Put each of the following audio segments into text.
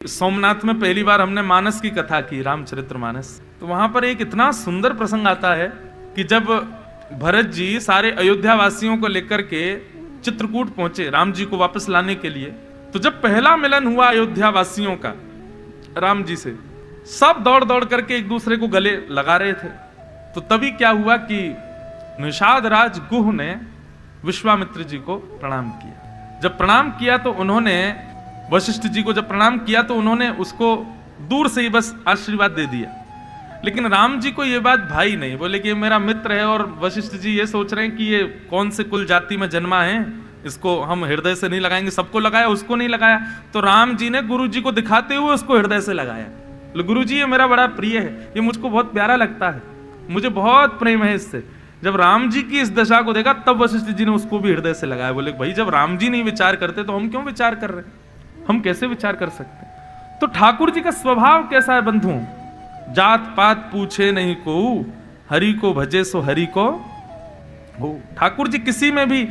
सोमनाथ में पहली बार हमने मानस की कथा की, रामचरितमानस। तो वहां पर एक इतना सुंदर प्रसंग आता है कि जब भरत जी सारे अयोध्या वासियों को लेकर के चित्रकूट पहुंचे राम जी को वापस लाने के लिए, तो जब पहला मिलन हुआ अयोध्या वासियों का राम जी से, सब दौड़ दौड़ करके एक दूसरे को गले लगा रहे थे। तो तभी क्या हुआ कि निषाद राज गुह ने विश्वामित्र जी को प्रणाम किया। जब प्रणाम किया तो उन्होंने वशिष्ठ जी को जब प्रणाम किया तो उन्होंने उसको दूर से ही बस आशीर्वाद दे दिया। लेकिन राम जी को यह बात भाई नहीं, बोले कि ये मेरा मित्र है और वशिष्ठ जी ये सोच रहे हैं कि ये कौन से कुल जाति में जन्मा है, इसको हम हृदय से नहीं लगाएंगे। सबको लगाया, उसको नहीं लगाया। तो राम जी ने गुरु जी को दिखाते हुए उसको हृदय से लगाया। गुरु जी ये मेरा बड़ा प्रिय है, ये मुझको बहुत प्यारा लगता है, मुझे बहुत प्रेम है इससे। जब राम जी की इस दशा को देखा तब वशिष्ठ जी ने उसको भी हृदय से लगाया। बोले भाई जब राम जी नहीं विचार करते तो हम क्यों विचार कर रहे हैं, हम कैसे विचार कर सकते हैं। तो ठाकुर जी का स्वभाव कैसा है बंधु, जात पात पूछे नहीं को, हरि को भजे सो हरि को हो। ठाकुर जी किसी में भी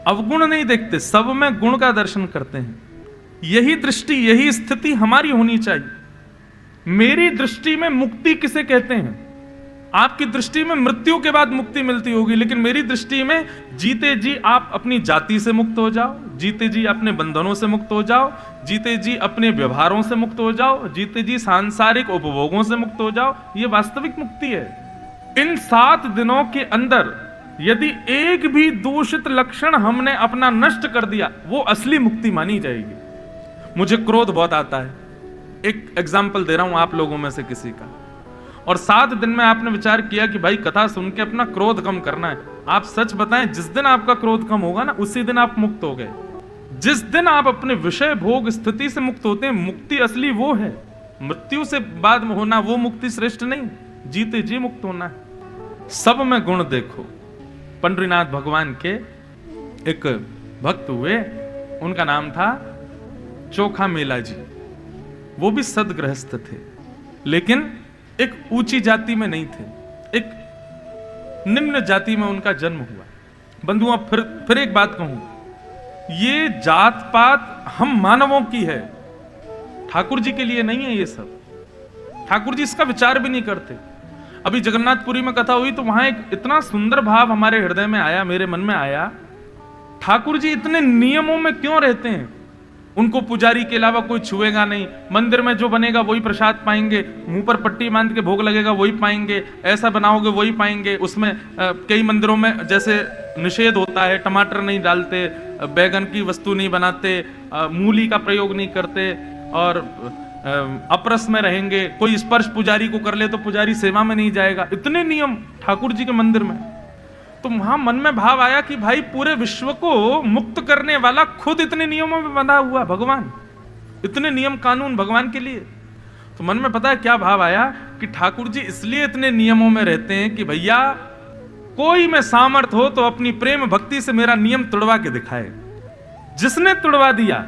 अवगुण नहीं देखते, सब में गुण का दर्शन करते हैं। यही दृष्टि, यही स्थिति हमारी होनी चाहिए। मेरी दृष्टि में मुक्ति किसे कहते हैं, आपकी दृष्टि में मृत्यु के बाद मुक्ति मिलती होगी, लेकिन मेरी दृष्टि में जीते जी आप अपनी जाति से मुक्त हो जाओ, जीते जी अपने बंधनों से मुक्त हो जाओ, जीते जी अपने व्यवहारों से मुक्त हो जाओ, जीते जी सांसारिक उपभोगों से मुक्त हो जाओ, ये वास्तविक मुक्ति है। इन 7 दिनों के अंदर यदि एक भी दूषित लक्षण हमने अपना नष्ट कर दिया, वो असली मुक्ति मानी जाएगी। मुझे क्रोध बहुत आता है, एक एग्जाम्पल दे रहा हूं आप लोगों में से किसी का, और 7 दिन में आपने विचार किया कि भाई कथा सुन के अपना क्रोध कम करना है। आप सच बताएं, जिस दिन आपका क्रोध कम होगा ना, उसी दिन आप मुक्त हो गए। जिस दिन आप अपने विषय भोग स्थिति से मुक्त होते हैं, मुक्ति असली वो है। मृत्यु से बाद में होना वो मुक्ति श्रेष्ठ नहीं, जीते जी मुक्त होना है। सब में गुण देखो। पंडरीनाथ भगवान के एक भक्त हुए, उनका नाम था चोखा मेला जी। वो भी सदगृहस्थ थे, लेकिन एक ऊंची जाति में नहीं थे, एक निम्न जाति में उनका जन्म हुआ। बंधुओं फिर एक बात कहूं, ये जात पात हम मानवों की है, ठाकुर जी के लिए नहीं है ये सब। ठाकुर जी इसका विचार भी नहीं करते। अभी जगन्नाथपुरी में कथा हुई तो वहां एक इतना सुंदर भाव हमारे हृदय में आया, मेरे मन में आया, ठाकुर जी इतने नियमों में क्यों रहते हैं। उनको पुजारी के अलावा कोई छुएगा नहीं, मंदिर में जो बनेगा वही प्रसाद पाएंगे, मुंह पर पट्टी बांध के भोग लगेगा वही पाएंगे, ऐसा बनाओगे वही पाएंगे। उसमें कई मंदिरों में जैसे निषेध होता है, टमाटर नहीं डालते, बैगन की वस्तु नहीं बनाते, मूली का प्रयोग नहीं करते, और अपरस में रहेंगे। कोई स्पर्श पुजारी को कर ले तो पुजारी सेवा में नहीं जाएगा। इतने नियम ठाकुर जी के मंदिर में। तो वहां मन में भाव आया कि भाई पूरे विश्व को मुक्त करने वाला खुद इतने नियमों में बंधा हुआ भगवान, इतने नियम कानून भगवान के लिए। तो मन में पता है क्या भाव आया कि ठाकुर जी इसलिए इतने नियमों में रहते हैं कि भैया कोई में सामर्थ हो तो अपनी प्रेम भक्ति से मेरा नियम तोड़वा के दिखाए। जिसने तोड़वा दिया,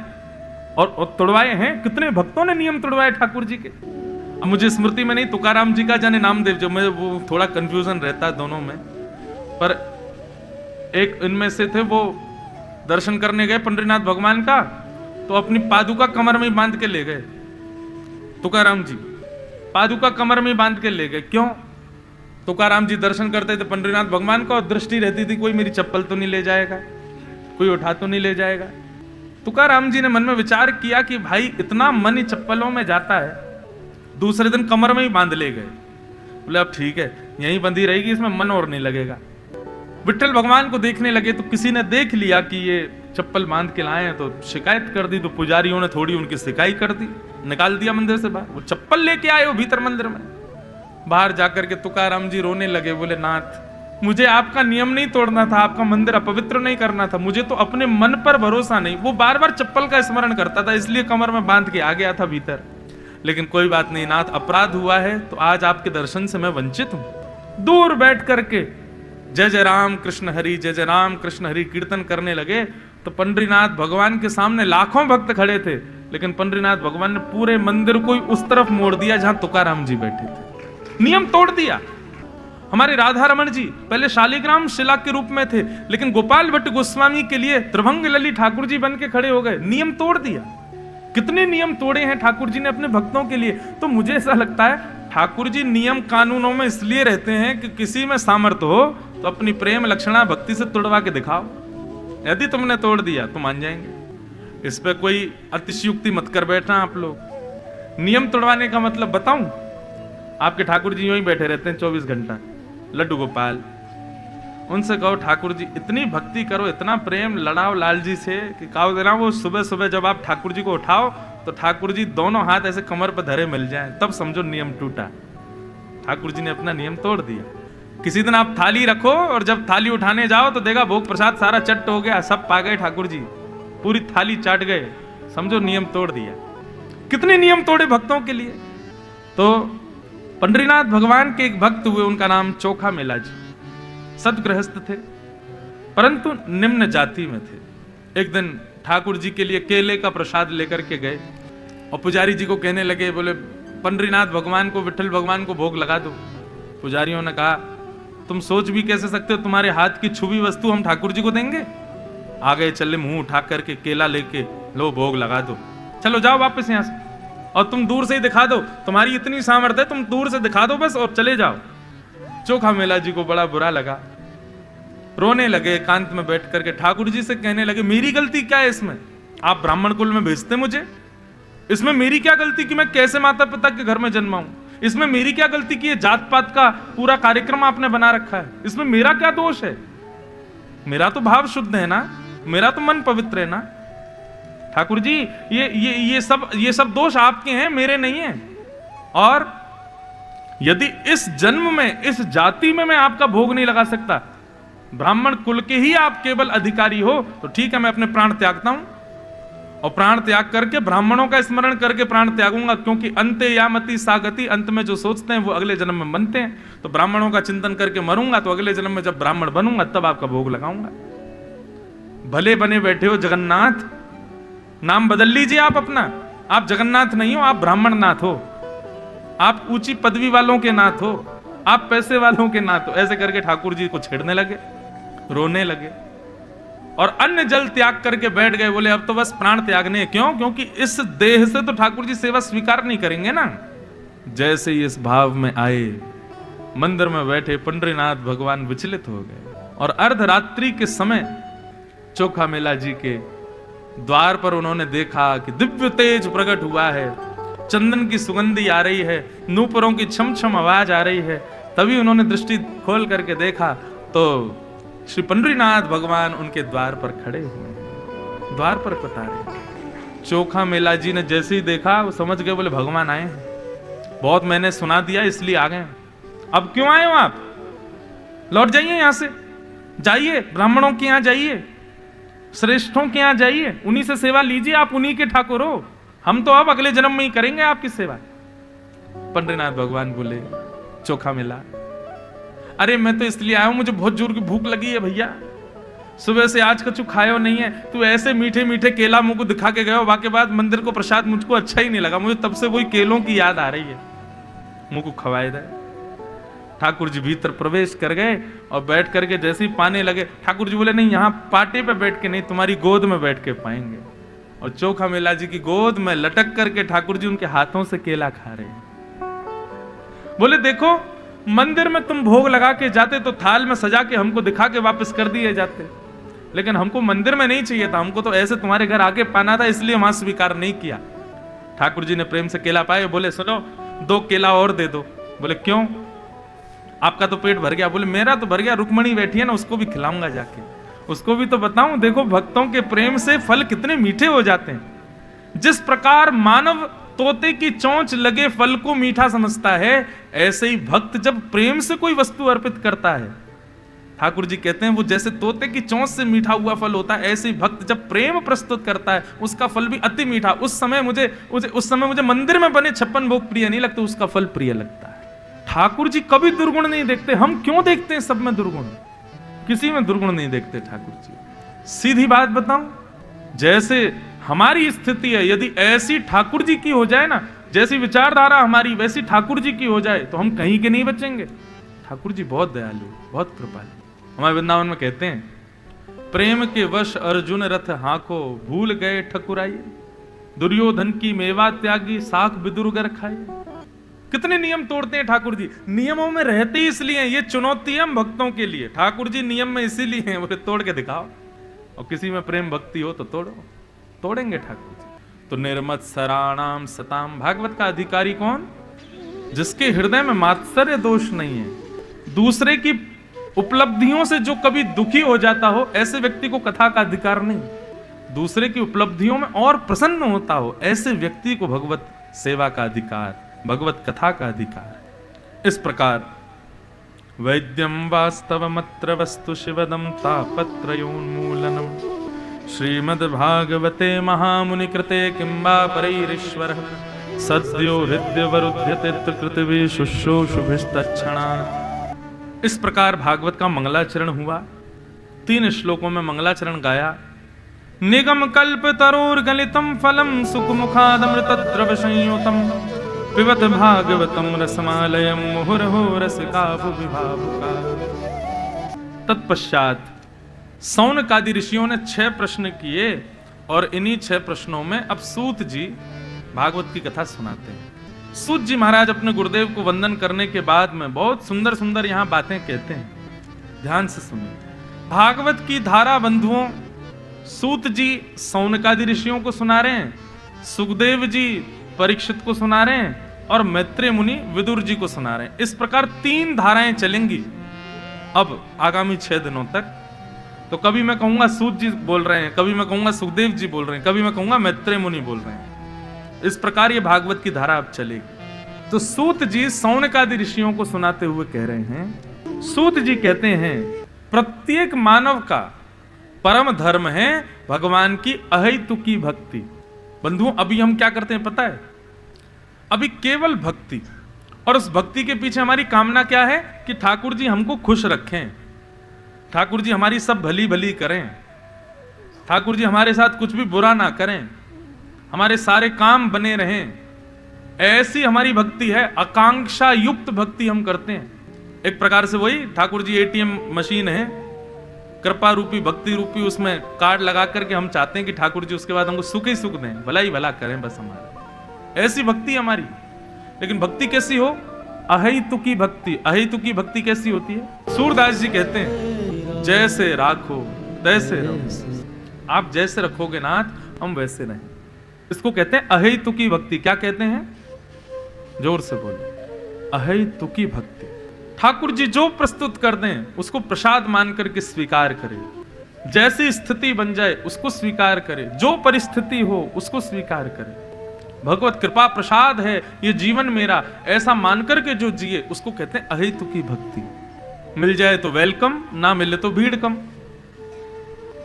और तोड़वाए हैं, कितने भक्तों ने नियम तोड़वाए ठाकुर जी के। अब मुझे स्मृति में नहीं, तुकाराम जी का जाने नामदेव, जो मैं वो थोड़ा कंफ्यूजन रहता है दोनों में, पर एक इनमें से थे, वो दर्शन करने गए पंडरीनाथ भगवान का, तो अपनी पादुका कमर में बांध के ले गए। तुकाराम जी पादुका कमर में बांध के ले गए। क्यों? तुकाराम जी दर्शन करते थे पंडरीनाथ भगवान का, और दृष्टि रहती थी कोई मेरी चप्पल तो नहीं ले जाएगा, कोई उठा तो नहीं ले जाएगा। तुकाराम जी ने मन में विचार किया कि भाई इतना मन ही चप्पलों में जाता है, दूसरे दिन कमर में ही बांध ले गए। बोले अब ठीक है, यहीं बंधी रहेगी, इसमें मन और नहीं लगेगा। विठल भगवान को देखने लगे तो किसी ने देख लिया कि ये चप्पल बांध के लाए हैं, तो शिकायत कर दी। तो पुजारियों ने थोड़ी उनकी शिकायत कर दी, निकाल दिया मंदिर से बाहर। वो चप्पल लेके आए हो भीतर मंदिर में। बाहर जाकर के तुकाराम जी रोने लगे, बोले नाथ मुझे आपका नियम नहीं तोड़ना था, आपका मंदिर अपवित्र नहीं करना था, मुझे तो अपने मन पर भरोसा नहीं। वो बार बार चप्पल का स्मरण करता था, इसलिए कमर में बांध के आ गया था भीतर। लेकिन कोई बात नहीं नाथ, अपराध हुआ है तो आज आपके दर्शन से मैं वंचित हूं। दूर बैठ करके जय जय राम कृष्ण हरि, जय जय राम कृष्ण हरि कीर्तन करने लगे। तो पंडरीनाथ भगवान के सामने लाखों भक्त खड़े थे, लेकिन पंडरीनाथ भगवान ने पूरे मंदिर को उस तरफ मोड़ दिया जहां तुकाराम जी बैठे थे। नियम तोड़ दिया। हमारे राधा रमण जी पहले शालिग्राम शिला के रूप में थे, लेकिन गोपाल भट्ट गोस्वामी के लिए त्रिभंग लली ठाकुर जी बन के खड़े हो गए। नियम तोड़ दिया। कितने नियम तोड़े हैं ठाकुर जी ने अपने भक्तों के लिए। तो मुझे ऐसा लगता है ठाकुर जी नियम कानूनों में इसलिए रहते हैं कि किसी में सामर्थ्य हो तो अपनी प्रेम लक्षणा भक्ति से तोड़वा के दिखाओ। यदि तुमने तोड़ दिया तो मान जाएंगे। इस पे कोई अतिशयुक्ति मत कर बैठना आप लोग। नियम तोड़वाने का मतलब बताऊं, आपके ठाकुर जी यूं ही बैठे रहते हैं 24 घंटा, लड्डू गोपाल। उनसे कहो ठाकुर जी इतनी भक्ति करो, इतना प्रेम लड़ाओ लाल जी से कि कहो देना वो सुबह सुबह जब आप ठाकुर जी को उठाओ तो ठाकुर जी दोनों हाथ ऐसे कमर पर धरे मिल जाएं, तब समझो नियम टूटा। ठाकुर जी ने अपना नियम तोड़ दिया। किसी दिन आप थाली रखो और जब थाली उठाने जाओ तो देखा भोग प्रसाद सारा चट्ट हो गया, सब पा गए ठाकुर जी, पूरी थाली चाट गए, समझो नियम तोड़ दिया। कितने नियम तोड़े भक्तों के लिए। तो पंडरीनाथ भगवान के एक भक्त हुए, उनका नाम चोखा मेला जी। सदगृहस्थ थे परंतु निम्न जाति में थे। एक दिन ठाकुर जी के लिए केले का प्रसाद लेकर के गए और पुजारी जी को कहने लगे, बोले पंडरीनाथ भगवान को, विठल भगवान को भोग लगा दो। पुजारियों ने कहा तुम सोच भी कैसे सकते हो, तुम्हारे हाथ की छुबी वस्तु हम ठाकुर जी को देंगे। आ गए चले, मुंह उठा करके केला लेके, लो भोग लगा दो, चलो जाओ वापस यहां से, और तुम दूर से ही दिखा दो, तुम्हारी इतनी सामर्थ्य है, तुम दूर से दिखा दो बस और चले जाओ। चोखा मेला जी को बड़ा बुरा लगा, रोने लगे, एकांत में बैठ करके ठाकुर जी से कहने लगे मेरी गलती क्या है इसमें, आप ब्राह्मण कुल में भेजते मुझे, इसमें मेरी क्या गलती कि मैं कैसे माता पिता के घर में जन्मा हूं, इसमें मेरी क्या गलती कि ये जात पात का पूरा कार्यक्रम आपने बना रखा है, इसमें मेरा क्या दोष है, मेरा तो भाव शुद्ध है ना, मेरा तो मन पवित्र है ना। ठाकुर जी ये सब दोष आपके हैं, मेरे नहीं है। और यदि इस जन्म में, इस जाति में मैं आपका भोग नहीं लगा सकता, ब्राह्मण कुल के ही आप केवल अधिकारी हो, तो ठीक है मैं अपने प्राण त्यागता हूं, और प्राण त्याग करके ब्राह्मणों का स्मरण करके प्राण त्यागूंगा, क्योंकि अंते यामति सागति, अंत में जो सोचते हैं वो अगले जन्म में बनते हैं। तो ब्राह्मणों का चिंतन करके मरूंगा तो अगले जन्म में जब ब्राह्मण बनूंगा तब आपका भोग लगाऊंगा। भले बने बैठे हो जगन्नाथ, नाम बदल लीजिए आप अपना, आप जगन्नाथ नहीं हो, आप ब्राह्मण नाथ हो, आप ऊंची पदवी वालों के नाथ हो, आप पैसे वालों के नाथ हो। ऐसे करके ठाकुर जी को छेड़ने लगे, रोने लगे और अन्न जल त्याग करके बैठ गए। बोले अब तो बस प्राण त्यागने, क्यों, क्योंकि इस देह से तो ठाकुर जी सेवा स्वीकार नहीं करेंगे ना। जैसे ही इस भाव में आए, मंदिर में बैठे पंडरीनाथ भगवान विचलित हो गए और अर्धरात्रि के समय चोखा मेला जी के द्वार पर उन्होंने देखा कि दिव्य तेज प्रकट हुआ है, चंदन की सुगंधी आ रही है, नूपुरों की छम छम आवाज आ रही है। तभी उन्होंने दृष्टि खोल करके देखा तो श्री पंडरीनाथ भगवान उनके द्वार पर खड़े हुए, द्वार पर पधारे। चोखा मेला जी ने जैसे ही देखा वो समझ गए, बोले भगवान आए हैं, बहुत मैंने सुना दिया इसलिए आ गए। अब क्यों आए हो आप, लौट जाइए यहां से, जाइए ब्राह्मणों के यहां जाइए, श्रेष्ठों के यहां जाइए, उन्हीं से सेवा लीजिए, आप उन्हीं के ठाकुर हो, हम तो अब अगले जन्म में ही करेंगे आपकी सेवा। पंडरीनाथ भगवान बोले चोखा मेला, अरे मैं तो इसलिए आया हूं, मुझे बहुत जोर की भूख लगी है भैया, सुबह से आज कछु खायो नहीं है, तू ऐसे मीठे मीठे केला मुझ को दिखा के गए, वाके बाद मंदिर को प्रसाद मुझको अच्छा ही नहीं लगा, मुझे तब से वही केलों की याद आ रही है, मुझ को खवाए दे। ठाकुर जी भीतर प्रवेश कर गए और बैठ करके जैसे ही पाने लगे, ठाकुर जी बोले नहीं यहाँ पाटे पे बैठ के नहीं, तुम्हारी गोद में बैठ के पाएंगे। और चोखा मेला जी की गोद में लटक करके ठाकुर जी उनके हाथों से केला खा रहे हैं। बोले देखो मंदिर में तुम भोग लगा के जाते तो थाल में सजा के हमको दिखा के वापस कर दिए जाते, लेकिन हमको मंदिर में नहीं चाहिए था, हमको तो ऐसे तुम्हारे घर आके पाना था, इसलिए वहां स्वीकार नहीं किया। ठाकुर जी ने प्रेम से केला पाए, बोले सुनो 2 केला और दे दो। बोले क्यों, आपका तो पेट भर गया। बोले मेरा तो भर गया, रुक्मणी बैठी है ना, उसको भी खिलाऊंगा जाके, उसको भी तो बताऊं। देखो भक्तों के प्रेम से फल कितने मीठे हो जाते हैं। जिस प्रकार मानव तोते की चोंच लगे फल को मीठा समझता है, ऐसे ही भक्त जब प्रेम से कोई वस्तु अर्पित करता है, ठाकुर जी कहते हैं वो जैसे तोते की चोंच से मीठा हुआ फल होता है, ऐसे ही भक्त जब प्रेम प्रस्तुत करता है उसका फल भी अति मीठा। उस समय मुझे मंदिर में बने 56 भोग प्रिय नहीं लगते, उसका फल प्रिय लगता है। ठाकुर जी कभी दुर्गुण नहीं देखते, हम क्यों देखते हैं सब में दुर्गुण, किसी में दुर्गुण नहीं देखते ठाकुर जी। सीधी बात बताऊं, जैसे हमारी स्थिति है, यदि ऐसी ठाकुर जी की हो जाए ना, जैसी विचारधारा हमारी वैसी ठाकुर जी की हो जाए तो हम कहीं के नहीं बचेंगे। ठाकुर जी बहुत दयालु, बहुत कृपालु। हमारे वृंदावन में कहते हैं प्रेम के वश अर्जुन रथ हाको, भूल गए ठकुराई। दुर्योधन की मेवा त्यागी, साख विदुरगर खाई। कितने नियम तोड़ते हैं ठाकुर जी। नियमों में रहते ही इसलिए, ये चुनौती है हम भक्तों के लिए। ठाकुर जी नियम में इसीलिए हैं, बोले तोड़ के दिखाओ, और किसी में प्रेम भक्ति हो तो तोड़ो। तोड़ेंगे ठाकुर जी। तो निर्मत सराणाम सताम, भागवत का अधिकारी कौन? जिसके हृदय में मात्सर्य दोष नहीं है, दूसरे की उपलब्धियों से जो कभी दुखी हो जाता हो, ऐसे व्यक्ति को कथा का अधिकार नहीं। दूसरे की उपलब्धियों में और प्रसन्न होता हो, ऐसे व्यक्ति को भगवत सेवा का अधिकार, भगवत कथा का अधिकार। इस प्रकार वैद्यम वास्तवमत्र वस्तु शिवदम तापत्रयोन्मूलनम श्रीमद्भागवते महामुनि कृते किंबा परैरीश्वरः सद्यो हृदयवरुध्यते त्रिकृतिभिः शुश्रूषुभिस्तत्क्षणात्। इस प्रकार भागवत का मंगलाचरण हुआ। 3 श्लोकों में मंगलाचरण गाया। निगम कल्प तरोर्गलितम फलम सुखमुखादमृत द्रव संयुतम पिबत भागवतम रसमालयम मुहुर्हो रसिका भुविभावुका। तत्पश्चात सौनकादि ऋषियों ने 6 प्रश्न किए, और इन्हीं 6 प्रश्नों में अब सूत जी भागवत की कथा सुनाते हैं। सूत जी महाराज अपने गुरुदेव को वंदन करने के बाद में बहुत सुंदर सुंदर यहां बातें कहते हैं। ध्यान से सुनिए। भागवत की धारा बंधुओं, सूत जी सौनकादि ऋषियों को सुना रहे हैं, सुखदेव जी परीक्षित को सुना रहे हैं, और मैत्रेय मुनि विदुर जी को सुना रहे हैं। इस प्रकार 3 धाराएं चलेंगी अब आगामी 6 दिनों तक। तो कभी मैं कहूंगा सूत जी बोल रहे हैं, कभी मैं कहूंगा सुखदेव जी बोल रहे हैं, कभी मैं कहूंगा मैत्रेय मुनि बोल रहे हैं। इस प्रकार ये भागवत की धारा अब चलेगी। तो सूत जी सौनकादि ऋषियों को सुनाते हुए कह रहे हैं, सूत जी कहते हैं प्रत्येक मानव का परम धर्म है भगवान की अहेतुकी भक्ति। बंधुओं, अभी हम क्या करते हैं पता है? अभी केवल भक्ति, और उस भक्ति के पीछे हमारी कामना क्या है कि ठाकुर जी हमको खुश रखें, ठाकुर जी हमारी सब भली भली करें, ठाकुर जी हमारे साथ कुछ भी बुरा ना करें, हमारे सारे काम बने रहें। ऐसी हमारी भक्ति है, आकांक्षा युक्त भक्ति हम करते हैं। एक प्रकार से वही ठाकुर जी एटीएम मशीन है, कृपा रूपी भक्ति रूपी उसमें कार्ड लगा करके हम चाहते हैं कि ठाकुर जी उसके बाद हमको सुख ही सुख दें, भला ही भला करें बस हमारा। ऐसी भक्ति हमारी। लेकिन भक्ति कैसी हो? अहेतुकी भक्ति। अहेतुकी भक्ति कैसी होती है? सूरदास जी कहते हैं जैसे राखो तैसे रहो। आप जैसे रखोगे नाथ हम वैसे रहें। इसको कहते हैं अहेतुकी भक्ति। क्या कहते हैं? जोर से बोलो। अहेतुकी भक्ति। ठाकुर जी जो प्रस्तुत कर दें उसको प्रसाद मान करके स्वीकार करें। जैसी स्थिति बन जाए उसको स्वीकार करें, जो परिस्थिति हो उसको स्वीकार करें। भगवत कृपा प्रसाद है ये जीवन मेरा, ऐसा मानकर के जो जिए उसको कहते हैं अहेतुकी भक्ति। मिल जाए तो वेलकम, ना मिले तो भीड़ कम,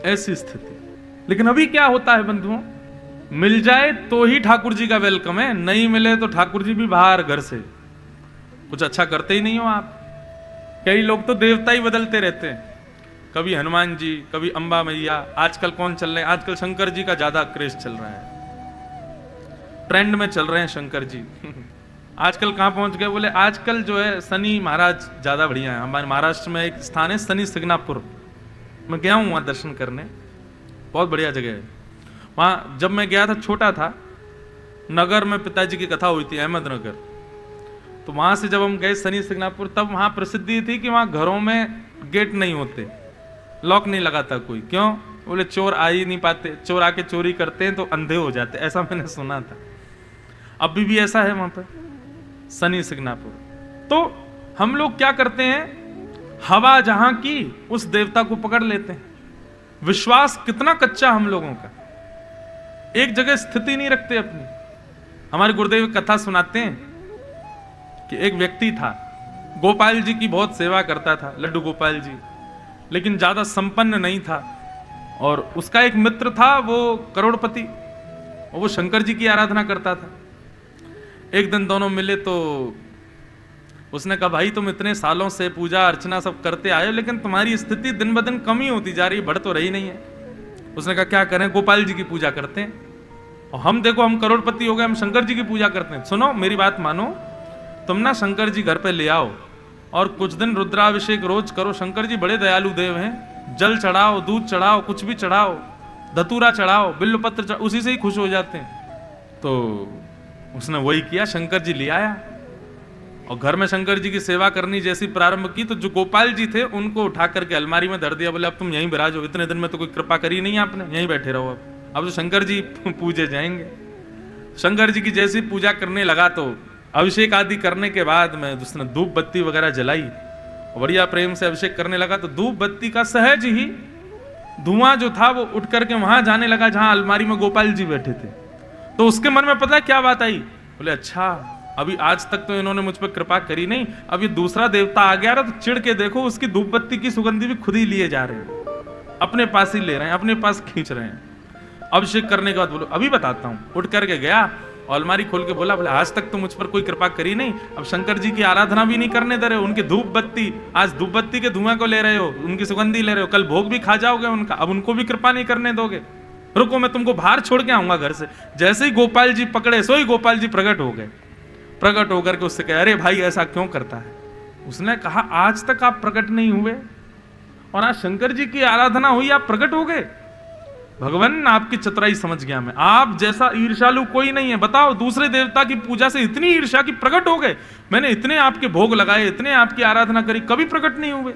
ऐसी स्थिति। लेकिन अभी क्या होता है बंधुओं? मिल जाए तो ही ठाकुर जी का वेलकम है, नहीं मिले तो ठाकुर जी भी बाहर घर से। कुछ अच्छा करते ही नहीं हो आप। कई लोग तो देवता ही बदलते रहते हैं, कभी हनुमान जी, कभी अंबा मैया। आजकल कौन चल रहे हैं? आजकल शंकर जी का ज्यादा क्रेज चल रहा है, ट्रेंड में चल रहे हैं शंकर जी। आजकल कहां पहुंच गए? बोले आजकल जो है शनि महाराज ज्यादा बढ़िया है। हमारे महाराष्ट्र में एक स्थान है शनि सिग्नापुर, मैं गया हूं वहां दर्शन करने, बहुत बढ़िया जगह है। वहां जब मैं गया था, छोटा था, नगर में पिताजी की कथा हुई थी, अहमदनगर। तो वहां से जब हम गए शनि सिग्नापुर, तब वहां प्रसिद्धि थी कि वहां घरों में गेट नहीं होते, लॉक नहीं लगाता कोई। क्यों? बोले चोर आ ही नहीं पाते, चोर आके चोरी करते हैं तो अंधे हो जाते, ऐसा मैंने सुना था। अभी भी ऐसा है वहां पर शनि सिग्नापुर। तो हम लोग क्या करते हैं, हवा जहां की उस देवता को पकड़ लेते हैं। विश्वास कितना कच्चा हम लोगों का, एक जगह स्थिति नहीं रखते अपनी। हमारे गुरुदेव कथा सुनाते हैं कि एक व्यक्ति था, गोपाल जी की बहुत सेवा करता था, लड्डू गोपाल जी, लेकिन ज्यादा संपन्न नहीं था। और उसका एक मित्र था, वो करोड़पति, और वो शंकर जी की आराधना करता था। एक दिन दोनों मिले तो उसने कहा, भाई तुम इतने सालों से पूजा अर्चना सब करते आए हो, लेकिन तुम्हारी स्थिति दिन ब दिन कम ही होती जा रही, बढ़ तो रही नहीं है। उसने कहा क्या करें? गोपाल जी की पूजा करते हैं। और हम देखो, हम करोड़पति हो गए, हम शंकर जी की पूजा करते हैं। सुनो मेरी बात मानो, तुम ना शंकर जी घर पे ले आओ और कुछ दिन रुद्राभिषेक रोज करो। शंकर जी बड़े दयालु देव हैं, जल चढ़ाओ, दूध चढ़ाओ, कुछ भी चढ़ाओ, धतूरा चढ़ाओ, बिल्वपत्र चढ़ाओ, उसी से ही खुश हो जाते हैं। तो उसने वही किया, शंकर जी ले आया और घर में शंकर जी की सेवा करनी जैसी प्रारंभ की तो जो गोपाल जी थे उनको उठा करके अलमारी में धर दिया। बोले अब तुम यहीं विराजो, इतने दिन में तो कोई कृपा करी नहीं आपने, यहीं बैठे रहो। अब तो शंकर जी पूजे जाएंगे। शंकर जी की जैसी पूजा करने लगा तो अभिषेक आदि करने के बाद में उसने धूप बत्ती वगैरह जलाई, बढ़िया प्रेम से अभिषेक करने लगा तो धूप बत्ती का सहज ही धुआं जो था वो उठ करके वहां जाने लगा जहां अलमारी में गोपाल जी बैठे थे। तो उसके मन में पता है क्या बात आई? बोले अच्छा, अभी आज तक तो इन्होंने मुझ पर कृपा करी नहीं, अब ये दूसरा देवता आ गया ना तो चिढ़ के देखो उसकी धूप बत्ती की सुगंधी भी खुद ही लिए जा रहे हैं, अपने पास ही ले रहे हैं, अपने पास खींच रहे हैं। अभिषेक करने के बाद बोलो अभी बताता हूं, उठ करके गया और अलमारी खोल के बोला बोले आज तक तो मुझ पर कोई कृपा करी नहीं, अब शंकर जी की आराधना भी नहीं करने दे रहे हो, उनकी धूप बत्ती, आज धूप बत्ती के धुआं को ले रहे हो, उनकी सुगंधी ले रहे हो, कल भोग भी खा जाओगे उनका, अब उनको भी कृपा नहीं करने दोगे, रुको मैं तुमको बाहर छोड़ के आऊंगा घर से। जैसे ही गोपाल जी पकड़े सो ही गोपाल जी प्रकट हो गए। प्रकट होकर के उससे कहे अरे भाई ऐसा क्यों करता है? उसने कहा आज तक आप प्रकट नहीं हुए और आज शंकर जी की आराधना हुई आप प्रकट हो गए। भगवान आपकी चतुराई समझ गया मैं, आप जैसा ईर्ष्यालु कोई नहीं है। बताओ दूसरे देवता की पूजा से इतनी ईर्ष्या की प्रकट हो गए, मैंने इतने आपके भोग लगाए, इतने आपकी आराधना करी, कभी प्रकट नहीं हुए।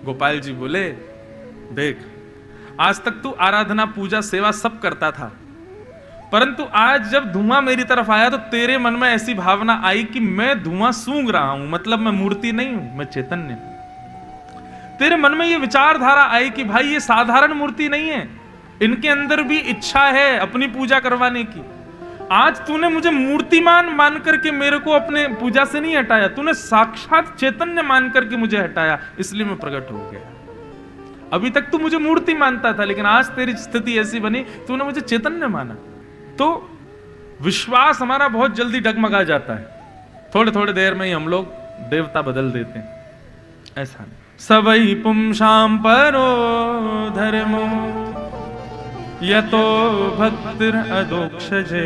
गोपाल जी बोले देख आज तक तू आराधना पूजा सेवा सब करता था, परंतु आज जब धुआं मेरी तरफ आया तो तेरे मन में ऐसी भावना आई कि मैं धुआं सूंघ रहा हूं, मतलब मैं मूर्ति नहीं हूं, मैं चैतन्य। तेरे मन में ये विचारधारा आई कि भाई ये साधारण मूर्ति नहीं है, इनके अंदर भी इच्छा है अपनी पूजा करवाने की। आज तूने मुझे मूर्तिमान मान करके मेरे को अपने पूजा से नहीं हटाया, तूने साक्षात चैतन्य मान करके मुझे हटाया, इसलिए मैं प्रकट हो गया। अभी तक तू मुझे मूर्ति मानता था, लेकिन आज तेरी स्थिति ऐसी बनी तूने मुझे चैतन्य माना। तो विश्वास हमारा बहुत जल्दी डगमगा जाता है, थोड़े थोड़े देर में ही हम लोग देवता बदल देते हैं। ऐसा नहीं। सबई पुंसाम परो धर्मो यतो भक्तिर अदोक्षजे।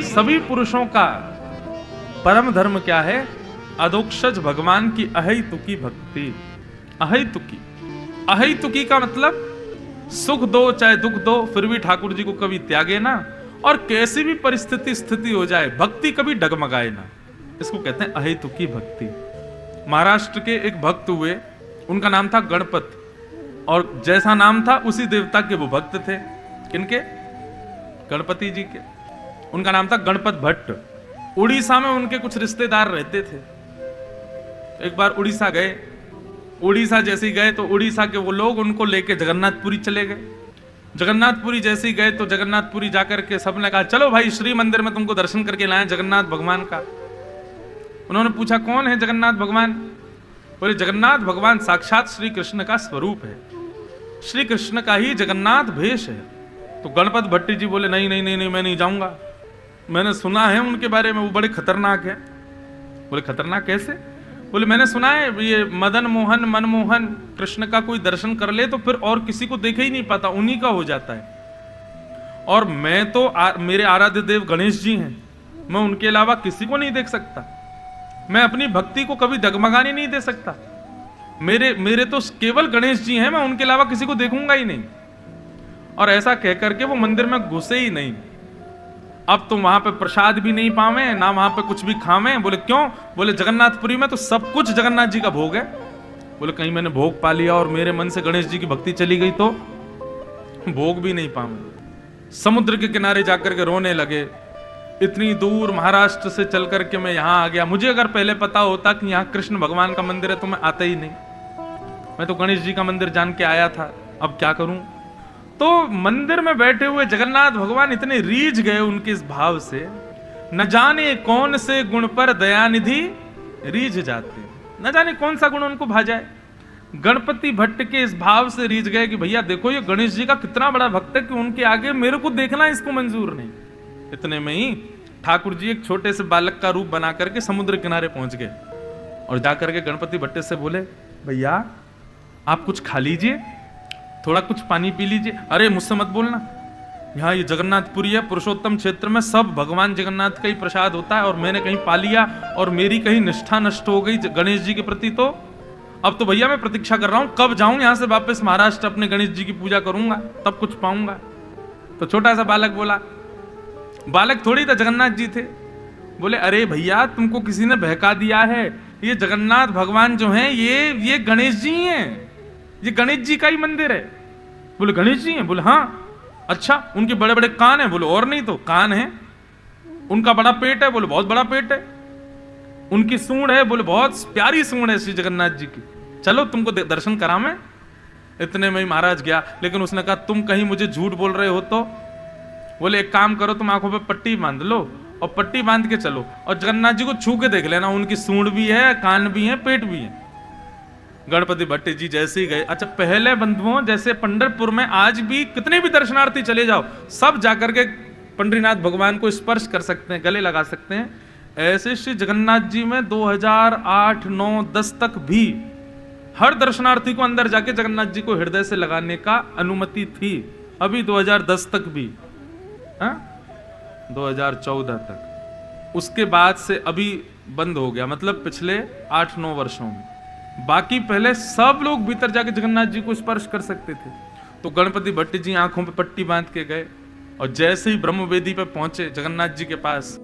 सभी पुरुषों का परम धर्म क्या है? अदोक्षज भगवान की अहेतुकी भक्ति। अहेतुकी का मतलब सुख दो चाहे दुख दो फिर भी ठाकुर जी को कभी त्यागे ना, और कैसी भी परिस्थिति स्थिति हो जाए भक्ति कभी डगमगाए ना, इसको कहते हैं अहेतुकी भक्ति। महाराष्ट्र के एक भक्त हुए, उनका नाम था गणपत, और जैसा नाम था उसी देवता के वो भक्त थे। किनके? गणपति जी के। उनका नाम था गणपत भट्ट। उड़ीसा में उनके कुछ रिश्तेदार रहते थे। एक बार उड़ीसा गए, उड़ीसा जैसे ही गए तो उड़ीसा के वो लोग उनको लेके जगन्नाथपुरी चले गए। जगन्नाथपुरी जैसे ही गए तो जगन्नाथपुरी जाकर के सबने कहा चलो भाई श्री मंदिर में तुमको दर्शन करके लाएं जगन्नाथ भगवान का। उन्होंने पूछा कौन है जगन्नाथ भगवान? बोले जगन्नाथ भगवान साक्षात श्री कृष्ण का स्वरूप है, श्री कृष्ण का ही जगन्नाथ भेष है। तो गणपत भट्टी जी बोले नहीं नहीं नहीं नहीं मैं नहीं जाऊंगा, मैंने सुना है उनके बारे में वो बड़े खतरनाक है। बोले खतरनाक कैसे? बोले मैंने सुना है ये मदन मोहन मनमोहन कृष्ण का कोई दर्शन कर ले तो फिर और किसी को देखे ही नहीं पाता, उन्हीं का हो जाता है। और मैं तो मेरे आराध्य देव गणेश जी हैं, मैं उनके अलावा किसी को नहीं देख सकता, मैं अपनी भक्ति को कभी डगमगाने नहीं दे सकता। मेरे तो केवल गणेश जी हैं, मैं उनके अलावा किसी को देखूंगा ही नहीं। और ऐसा कह करके वो मंदिर में घुसे ही नहीं। अब तो वहां पे प्रसाद भी नहीं पावे ना वहां पे कुछ भी खावे। बोले क्यों? बोले जगन्नाथपुरी में तो सब कुछ जगन्नाथ जी का भोग है। बोले कहीं मैंने भोग पा लिया और मेरे मन से गणेश जी की भक्ति चली गई तो भोग भी नहीं पावे। समुद्र के किनारे जाकर के रोने लगे, इतनी दूर महाराष्ट्र से चल करके मैं यहाँ आ गया, मुझे अगर पहले पता होता कि यहाँ कृष्ण भगवान का मंदिर है तो मैं आता ही नहीं, मैं तो गणेश जी का मंदिर जान के आया था, अब क्या करूं। तो मंदिर में बैठे हुए जगन्नाथ भगवान इतने रीझ गए उनके इस भाव से, न जाने कौन से गुण पर दयानिधि रीझ जाते, न जाने कौन सा गुण उनको भा जाए। गणपति भट्ट के इस भाव से रीझ गए कि भैया देखो ये गणेश जी का कितना बड़ा भक्त है कि उनके आगे मेरे को देखना इसको मंजूर नहीं। इतने में ही ठाकुर जी एक छोटे से बालक का रूप बना करके समुद्र किनारे पहुंच गए और जाकर के गणपति भट्ट से बोले भैया आप कुछ खा लीजिए, थोड़ा कुछ पानी पी लीजिए। अरे मुझसे मत बोलना, यहाँ ये जगन्नाथपुरी है, पुरुषोत्तम क्षेत्र में सब भगवान जगन्नाथ का ही प्रसाद होता है और मैंने कहीं पा लिया और मेरी कहीं निष्ठा नष्ट हो गई गणेश जी के प्रति, तो अब तो भैया मैं प्रतीक्षा कर रहा हूं कब जाऊं यहाँ से वापस महाराष्ट्र, अपने गणेश जी की पूजा करूंगा तब कुछ पाऊंगा। तो छोटा सा बालक बोला, बालक थोड़ी था, जगन्नाथ जी थे। बोले अरे भैया तुमको किसी ने बहका दिया है, ये जगन्नाथ भगवान जो हैं ये गणेश जी हैं, ये गणेश जी का ही मंदिर है। बोले गणेश जी हैं? बोले हाँ। अच्छा, उनके बड़े बड़े कान हैं? बोले और नहीं तो कान हैं। उनका बड़ा पेट है? बोले बहुत बड़ा पेट है। उनकी सूंड है? बोले बहुत प्यारी सूंड है श्री जगन्नाथ जी की, चलो तुमको दर्शन करा मैं। इतने में ही महाराज गया, लेकिन उसने कहा तुम कहीं मुझे झूठ बोल रहे हो तो? बोले एक काम करो, तुम आंखों पे पट्टी बांध लो और पट्टी बांध के चलो और जगन्नाथ जी को छू के देख लेना, उनकी सूंड भी है, कान भी है, पेट भी है। गणपति भट्ट जी जैसे ही गए, अच्छा पहले बंधुओं जैसे पंढरपुर में आज भी कितने भी दर्शनार्थी चले जाओ, सब जाकर के पंडरीनाथ भगवान को स्पर्श कर सकते हैं, गले लगा सकते हैं। ऐसे श्री जगन्नाथ जी में 2008, 9, 10 तक भी हर दर्शनार्थी को अंदर जाके जगन्नाथ जी को हृदय से लगाने का अनुमति थी। अभी 2010 तक भी, 2014 तक, उसके बाद से अभी बंद हो गया, मतलब पिछले 8-9 वर्षों में। बाकी पहले सब लोग भीतर जाके जगन्नाथ जी को स्पर्श कर सकते थे। तो गणपति भट्ट जी आंखों पे पट्टी बांध के गए और जैसे ही ब्रह्मवेदी पे पहुंचे जगन्नाथ जी के पास,